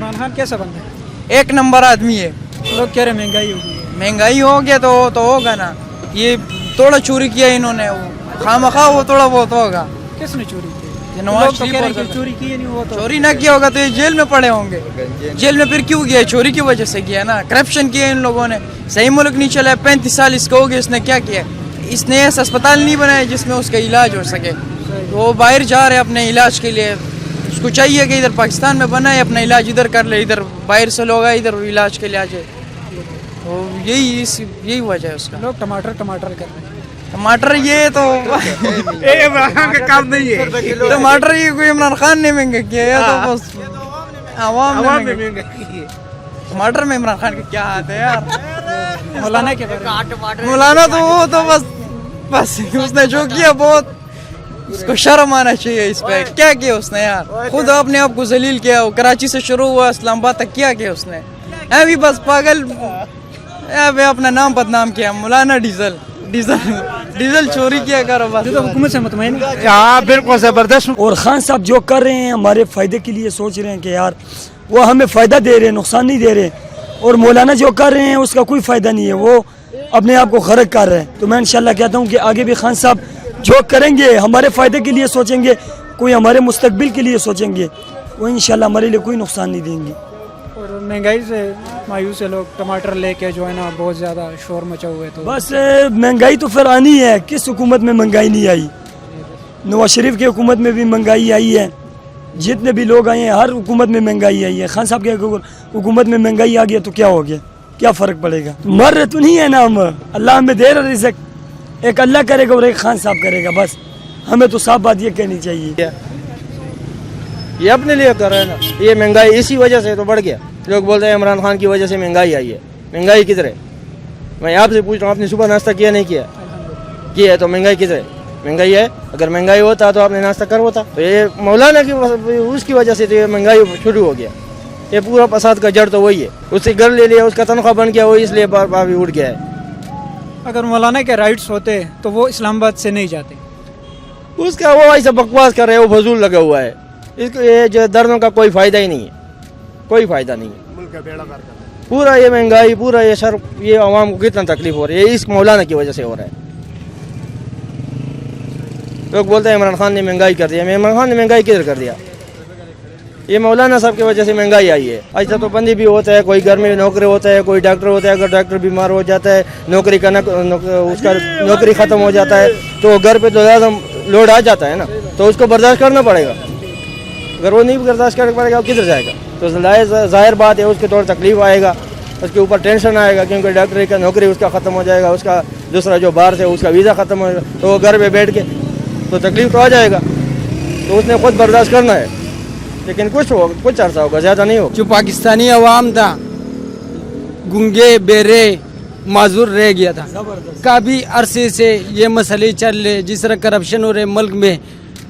عمران خان کیسا بندہ ہے؟ ایک نمبر آدمی ہے. لوگ کہہ رہے ہیں مہنگائی ہوگی. مہنگائی ہو گیا تو ہوگا نا. یہ تھوڑا چوری کیا انہوں نے, خواہ وہ تھوڑا بہت ہوگا. کس نے چوری کی؟ نواز لوگ تو شریف کہہ رہے ہیں اور کہ چوری کی نہیں, وہ تو چوری نہ کیا ہوگا تو یہ جیل میں پڑے ہوں گے. جیل میں پھر کیوں گیا؟ چوری کی وجہ سے کیا نا, کرپشن کیا ان لوگوں نے. صحیح ملک نہیں چلا ہے, 35 سال اس کو ہو گیا. اس نے کیا کیا؟ اس نے ایسا اسپتال نہیں بنایا جس میں اس کا علاج ہو سکے. وہ باہر جا رہے اپنے علاج کے لیے. اس کو چاہیے کہ ادھر پاکستان میں بنائے, اپنا علاج ادھر کر لے, ادھر باہر سے لوگ آئے ادھر علاج کے لیے آ جائے. تو یہی وجہ ہے اس کا. لوگ ٹماٹر کر رہے ہیں. ٹماٹر یہ تو عمران خان کا کام نہیں ہے. ٹماٹر یہ کوئی عمران خان نے مہنگا کیا ہے, تو بس عوام نے مہنگا. ٹماٹر میں عمران خان کا کیا ہاتھ ہے یار. مولانا کے بارے میں مولانا تو وہ تو بس اس نے جو کیا بہت, اس کو شرم آنا چاہیے اس پہ. کیا کیا اس نے یار, خود اپنے آپ کو ذلیل کیا. وہ کراچی سے شروع ہوا اسلام آباد تک کیا کیا اس نے. ابھی بس پاگل اپنا نام بدنام کیا. مولانا ڈیزل چوری کیا کرو بس. تو حکومت سے مطمئن ہے. ہاں بالکل زبردست. اور خان صاحب جو کر رہے ہیں ہمارے فائدے کے لیے سوچ رہے ہیں کہ یار وہ ہمیں فائدہ دے رہے ہیں, نقصان نہیں دے رہے. اور مولانا جو کر رہے ہیں اس کا کوئی فائدہ نہیں ہے, وہ اپنے آپ کو غرق کر رہے ہیں. تو میں انشاءاللہ کہتا ہوں کہ آگے بھی خان صاحب جو کریں گے ہمارے فائدے کے لیے سوچیں گے, کوئی ہمارے مستقبل کے لیے سوچیں گے, وہ انشاءاللہ ہمارے لیے کوئی نقصان نہیں دیں گے. اور مہنگائی سے مایوس ہے لوگ, ٹماٹر لے کے جو ہے نا بہت زیادہ شور مچا ہوئے. تو بس مہنگائی تو پھر آنی ہے. کس حکومت میں مہنگائی نہیں آئی؟ نواز شریف کی حکومت میں بھی مہنگائی آئی ہے, جتنے بھی لوگ آئے ہیں ہر حکومت میں مہنگائی آئی ہے. خان صاحب کی حکومت میں مہنگائی آ گیا تو کیا ہو گیا, کیا فرق پڑے گا؟ مر رہے تو نہیں ہے نا ہم, اللہ ہمیں دے رہا رزق. ایک اللہ کرے گا اور ایک خان صاحب کرے گا. بس ہمیں تو صاف بات یہ کہنی چاہیے. یہ اپنے لیے کر رہے ہیں نا. یہ مہنگائی اسی وجہ سے تو بڑھ گیا. لوگ بولتے ہیں عمران خان کی وجہ سے مہنگائی آئی ہے. مہنگائی کدھر ہے؟ میں آپ سے پوچھ رہا ہوں, آپ نے صبح ناشتہ کیا نہیں کیا ہے تو مہنگائی کدھر ہے؟ مہنگائی ہے. اگر مہنگائی ہوتا تو آپ نے ناشتہ کر ہوتا. تو یہ مولانا کی اس کی وجہ سے تو یہ مہنگائی شروع ہو گیا. یہ پورا فساد کا جڑ تو وہی ہے. اس سے گھر لے لیا, اس کا تنخواہ بن گیا, وہ اس لیے بھی اٹھ گیا ہے. اگر مولانا کے رائٹس ہوتے تو وہ اسلام آباد سے نہیں جاتے. اس کا وہ ایسا بکواس کر رہے ہیں, وہ فضول لگا ہوا ہے. اس کو یہ جو دردوں کا کوئی فائدہ ہی نہیں ہے, کوئی فائدہ نہیں ہے. پورا یہ مہنگائی, پورا یہ سر, یہ عوام کو کتنا تکلیف ہو رہی ہے, اس مولانا کی وجہ سے ہو رہا ہے. لوگ بولتے ہیں عمران خان نے مہنگائی کر دیا. عمران خان نے مہنگائی کدھر کر دیا؟ یہ مولانا صاحب کی وجہ سے مہنگائی آئی ہے. ایسا تو بندی بھی ہوتا ہے, کوئی گھر میں نوکری ہوتا ہے, کوئی ڈاکٹر ہوتا ہے. اگر ڈاکٹر بیمار ہو جاتا ہے, نوکری کا اس کا نوکری ختم ہو جاتا ہے تو گھر پہ تو زیادہ لوڈ آ جاتا ہے نا, تو اس کو برداشت کرنا پڑے گا. اگر وہ نہیں برداشت کرنا پڑے گا, وہ کدھر جائے گا؟ تو ظاہر بات ہے اس کے تھوڑا تکلیف آئے گا, اس کے اوپر ٹینشن آئے گا, کیونکہ ڈاکٹری کا نوکری اس کا ختم ہو جائے گا, اس کا دوسرا جو باہر سے اس کا ویزا ختم ہو جائے گا, تو وہ گھر پہ بیٹھ کے تو تکلیف تو آ جائے گا. تو اس نے خود برداشت کرنا ہے, لیکن کچھ عرصہ ہوگا, زیادہ نہیں ہوگا. جو پاکستانی عوام تھا گنگے بیرے معذور رہ گیا تھا. کافی عرصے سے یہ مسئلے چل رہے, جس طرح کرپشن ہو رہے ملک میں,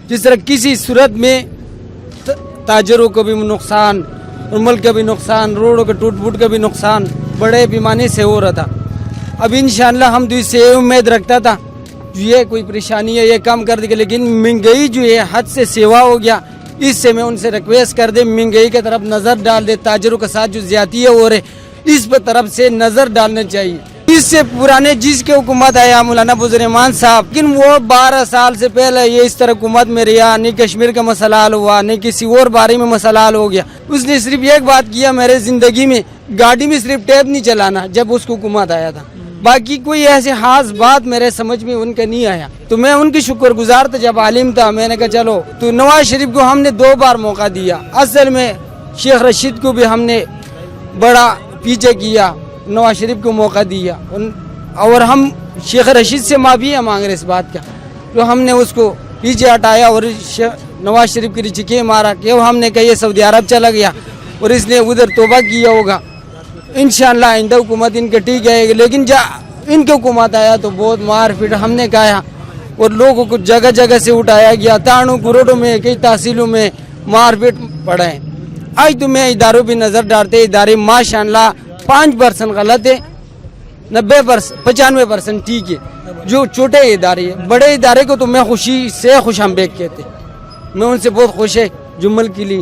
جس طرح کسی صورت میں تاجروں کو بھی نقصان اور ملک کا بھی نقصان, روڈوں کے ٹوٹ پھوٹ کا بھی نقصان بڑے پیمانے سے ہو رہا تھا. اب انشاءاللہ ہم تو اس سے امید رکھتا تھا یہ کوئی پریشانی ہے یہ کام کر دے گا, لیکن مہنگائی جو ہے حد سے سوا ہو گیا. اس سے میں ان سے ریکویسٹ کر دے مہنگائی کی طرف نظر ڈال دے. تاجروں کے ساتھ جو زیادتیاں ہو رہے اس پر طرف سے نظر ڈالنا چاہیے. اس سے پرانے جس کے حکومت آیا مولانا بزرمان صاحب, لیکن وہ 12 سال سے پہلے یہ اس طرح حکومت میں رہا, نہیں کشمیر کا مسئلہ حل ہوا, نہیں کسی اور بارے میں مسئلہ حل ہو گیا. اس نے صرف ایک بات کیا میرے زندگی میں, گاڑی میں صرف ٹیپ نہیں چلانا, جب اس کو حکومت آیا تھا. باقی کوئی ایسے خاص بات میرے سمجھ میں ان کا نہیں آیا. تو میں ان کی شکر گزار تھا. جب عالم تھا میں نے کہا چلو, تو نواز شریف کو ہم نے 2 بار موقع دیا. اصل میں شیخ رشید کو بھی ہم نے بڑا پیچھے کیا, نواز شریف کو موقع دیا, اور ہم شیخ رشید سے معافی مانگ رہے اس بات کا جو ہم نے اس کو پیچھے ہٹایا اور نواز شریف کی چکے مارا کہ ہم نے کہا یہ سعودی عرب چلا گیا اور اس نے ادھر توبہ کیا ہوگا. انشاءاللہ آئندہ حکومت ان کے ٹھیک آئے گی. لیکن جب ان کے حکومت آیا تو بہت مار پیٹ ہم نے کہا, اور لوگوں کو جگہ جگہ سے اٹھایا گیا. تانوں گروڑوں میں کئی تحصیلوں میں مار پیٹ پڑا ہے. آج تو میں اداروں پہ نظر ڈالتے, ادارے ماشاءاللہ 5% غلط ہے, 95% ٹھیک ہے. جو چھوٹے ادارے ہیں, بڑے ادارے کو تو میں خوشی سے خوش ہم بیک کہتے, میں ان سے بہت خوش ہے جو ملک کے لیے